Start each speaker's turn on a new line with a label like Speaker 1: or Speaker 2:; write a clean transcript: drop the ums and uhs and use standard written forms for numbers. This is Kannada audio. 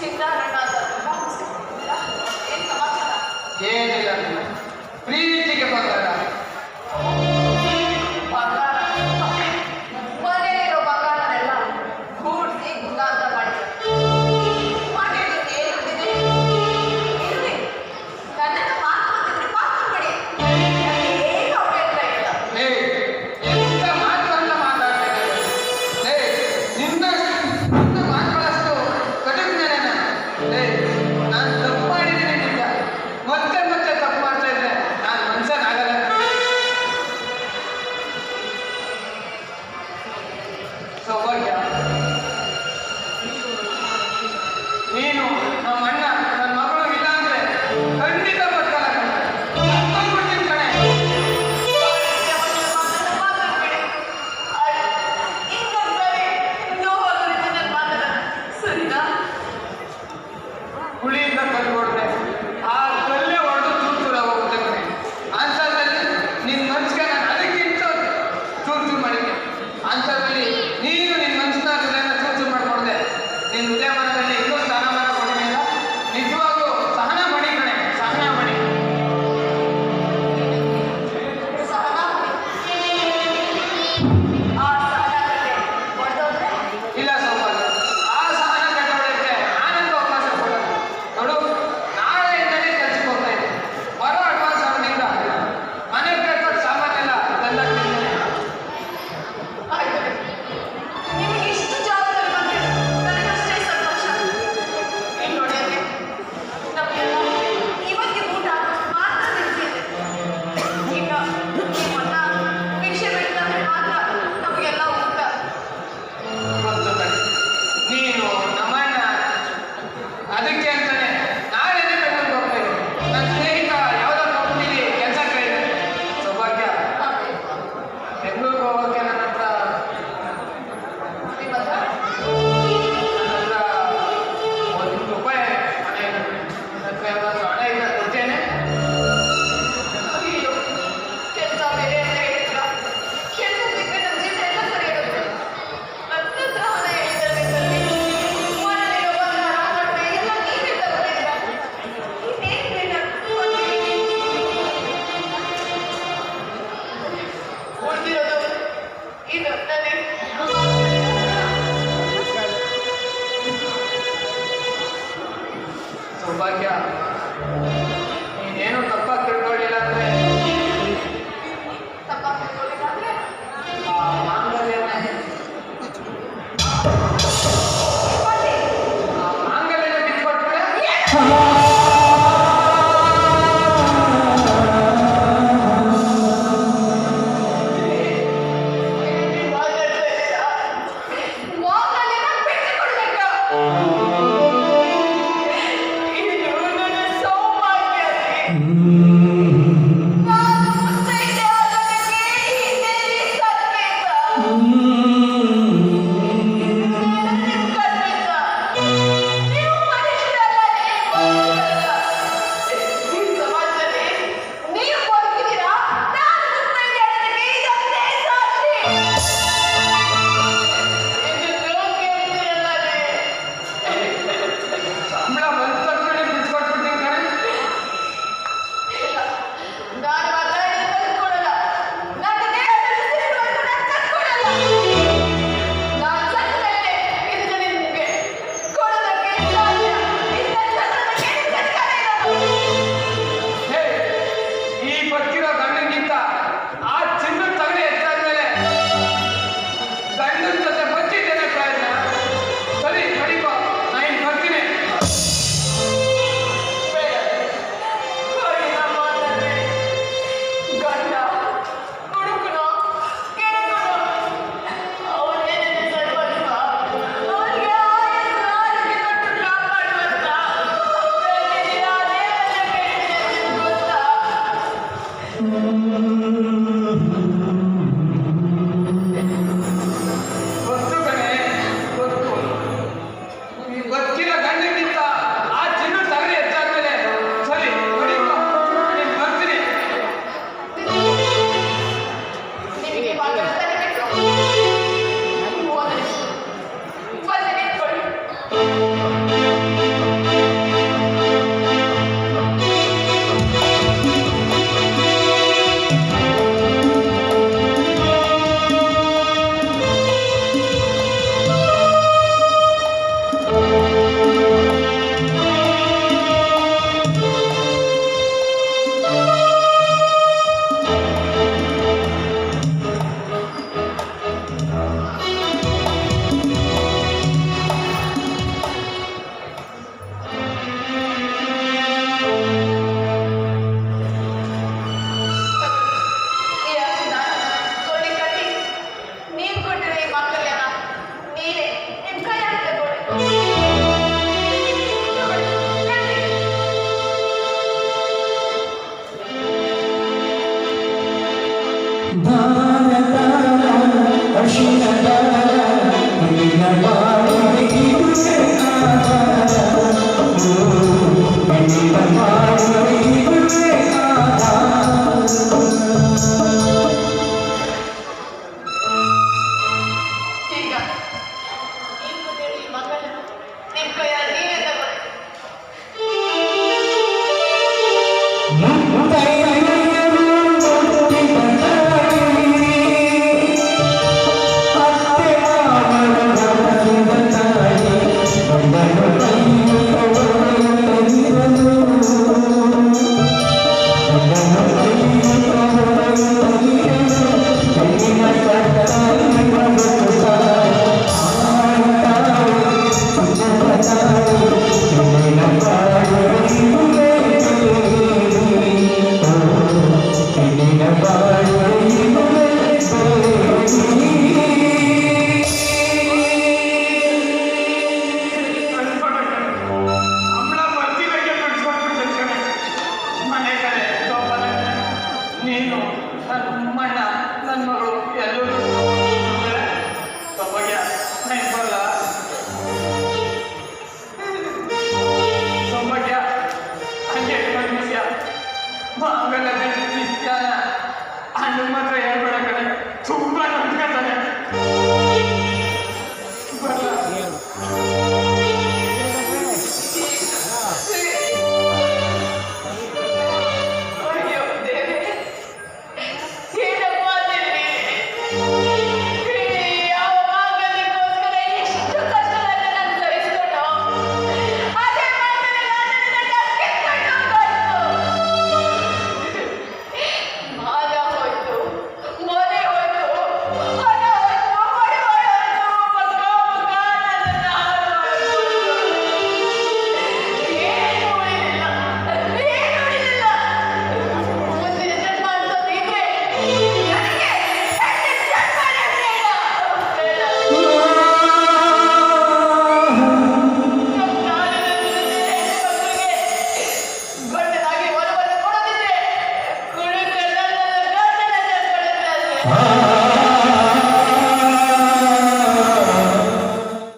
Speaker 1: ಚಿನ್ನಾರಣ್ಣ ಏನ್ ಸಮಾಚಾರ?
Speaker 2: ಏನಿಲ್ಲ, ಪ್ರೀತಿಗೆ ಬಂದಾಗ
Speaker 1: ಬಂಗಾರ ಮನೆಯಲ್ಲಿರೋ ಬಂಗಾರನೆಲ್ಲ ಕೂಡಿಸಿ ಗುಂಗಾಂತ ಮಾಡಿದ್ರು. ಮಾಡಿರೋದು ಏನಿದೆ? ಇರ್ಲಿ, ನನ್ನನ್ನು ಮಾತಾಡ್ತಿದ್ರೆ ಮಾತಾಡ್ಬೇಡಿ. ಏನು ಅಭ್ಯಂತರ ಇಲ್ಲ.
Speaker 2: ಎಂತ ಮಾತು ಅಂತ ಮಾತಾಡ್ತಾ ಇದ್ದಾರೆ. ನಿನ್ನ ಮಾತುಗಳಷ್ಟು ಕಠಿಣ ನಾನು ತಪ್ಪು ಮಾಡಿದ್ದೀನಿ ನಿಜ. ಮತ್ತೆ ಮತ್ತೆ ತಪ್ಪು ಮಾಡ್ತಾ ಇದ್ರೆ ನಾನು ಮನುಷ್ಯನಾಗಲ್ಲ. ಸೌಭಾಗ್ಯ, ನೀನು ನಮ್ಮ ಅಣ್ಣ ನನ್ನ ಮಗಳು ಇಲ್ಲ ಅಂದ್ರೆ ಖಂಡಿತ ಬದುಕಲ್ಲ. ಸತ್ತೋಗ್ಬಿಡ್ತೀನಿ ಕಣೆ. ಹುಳಿಯಿಂದ ಕಲ್ಲು ಹೊಡೆದೆ, ಆ ಕಲ್ಲೇ ಹೊಡೆದು ಚೂರು ಚೂರ ಹೋಗುತ್ತೆ ಕಣೆ. ಅಂಥದ್ರಲ್ಲಿ ನಿನ್ನ ಮನ್ಸಿಗೆ ನಾನು ಅದಕ್ಕಿಂತ ಚೂರು ಚೂರು ಮಾಡಿದ್ದೆ. ಅಂಥದ್ರಲ್ಲಿ ನೀನು ನಿನ್ನ ಮನಸ್ಸಿನ ಹೃದಯನ ಚೂರು ಚೂರು ಮಾಡ್ಕೊಂಡೆ. ನಿನ್ನ ಹೃದಯ ಮನದಲ್ಲಿ ಇನ್ನೂ ಸ್ಥಾನಮಾನ ಕೊಡಲಿಲ್ಲ. ನಿಜವಾಗೂ ಸಹನ ಮಾಡಿ ಕಣೆ, ಸಹನ ಮಾಡಿ. ಇಲ್ಲ ಸೌಭಾಗ್ಯ, ಆ ಸಹನ ಕಟ್ಟೋಳಕ್ಕೆ ನಾನೆಂದು ಅವಕಾಶ ಕೊಡೋದು. ನೋಡು, ನಾಳೆಯಿಂದಲೇ ಕೆಲ್ಸಕ್ಕೆ ಹೋಗ್ತಾ ಇದ್ದೆ. ಬರೋ ಅಡ್ವಾನ್ಸ್ ಅವನಿಂದ ಮನೆಗೆ ಬೇಕಾದ ಸಾಮಾನೆಲ್ಲ ಎಲ್ಲ ತಿಂದೇನೆ.
Speaker 1: ನಿಮಗೆ ಇಷ್ಟು ಜವಾಬ್ದಾರಿ ಬಂದ್ರೆ ನನಗಷ್ಟೇ ಸಂತೋಷ. ಇಲ್ಲಿ ನೋಡಿದ್ರೆ ನಮಗೆಲ್ಲ ಇವತ್ತಿನ ಊಟ ಮಾತ್ರ ನಿಲ್ಸಿದೆ. ಈಗ ನಿಮ್ಮನ್ನ ಭಿಕ್ಷೆ ಬಿಟ್ಟಂದ್ರೆ ಮಾತ್ರ ನಮಗೆಲ್ಲ ಊಟ.
Speaker 2: ಗೊತ್ತು ಕಣೆ, ನೀನು ನಮ್ಮಣ್ಣ ಅದಕ್ಕೆ ಅಂತಾನೆ ನಾಳೆನೇ ಬೆಂಗಳೂರಿಗೆ ಹೋಗ್ತಾ ಇದ್ದೀನಿ. ನನ್ನ ಸ್ನೇಹಿತ ಯಾವುದೋ ಕಂಪ್ನಿಲಿ ಕೆಲಸ ಕೇಳಿದೆ. ಸೌಭಾಗ್ಯ, ಬೆಂಗಳೂರಿಗೆ ಹೋಗೋಕ್ಕೆ ನನ್ನ ಹತ್ರ
Speaker 1: ನಿಮ್ಮ ಹತ್ರ
Speaker 2: ₹1 ಮನೆಯಲ್ಲಿ ನನ್ನ ಹತ್ರ ಯಾವ್ದಾದ್ರು ಹಣ ಇಲ್ಲ, ಕೊಡ್ತೇನೆ.
Speaker 1: ಅಯ್ಯೋ, ಕೆಲಸ ಬೇರೆ ಅಂತ ಹೇಳಿದ್ರ. ಕೆಲಸ ಸಿಕ್ಕರೆ ನಮ್ಮ ಜೀವನ ಎಲ್ಲ ಸರಿಯಾಗುತ್ತೆ. ನನ್ನ ಹತ್ರ ಹಣ ಹೇಳಿದ್ರೆ ಮನೆಯಲ್ಲಿರೋ ಬಂಗಾರ ಬಟ್ಟೆ ಎಲ್ಲ ನೀವೇ ತಗೊಂಡಿದ್ದೀರ. ಇನ್ನೇನ್ ಬೇಕು? ಉಳಿದಿರೋದು ಇದು ತಾನೇ.
Speaker 2: ಸೌಭಾಗ್ಯ, ನೀನೇನು ತಪ್ಪಾಗಿ ತಿಳ್ಕೊಳ್ಳಿಲ್ಲ ಅಂದ್ರೆ
Speaker 1: ತಪ್ಪಾಗಿ ತಿಳ್ಕೊಳ್ಳಿಲ್ಲ ಅಂದ್ರೆ
Speaker 2: ಆ ಮಾಂಗಲ್ಯನೇ
Speaker 1: ಬನ್ನಿ.
Speaker 2: ಆ ಮಾಂಗಲ್ಯನ ಬಿಟ್ಕೊಟ್ರೆ
Speaker 1: ಏನ್ ಮಾತಾಡ್ತಾ ಇದ್ದೀರಾ? ಮಾಂಗಲ್ಯನ ಬಿಟ್ಟು ಕೊಡ್ಬೇಕಾ? ಇದು ನನ್ನ ಸೌಭಾಗ್ಯ ರೀ. ನಾನು ಮುತ್ತೈದೆ ಆಗೋದಕ್ಕೆ ಹಿಂದೆನೇ ಸತ್ಬೇಕಾ? ನನಗೆ ಕಣ್ಣಿಲ್ಲ. ನೀವು ಮನುಷ್ಯರಲ್ಲ ರೀ.
Speaker 3: ಮುತ್ತೈದೆ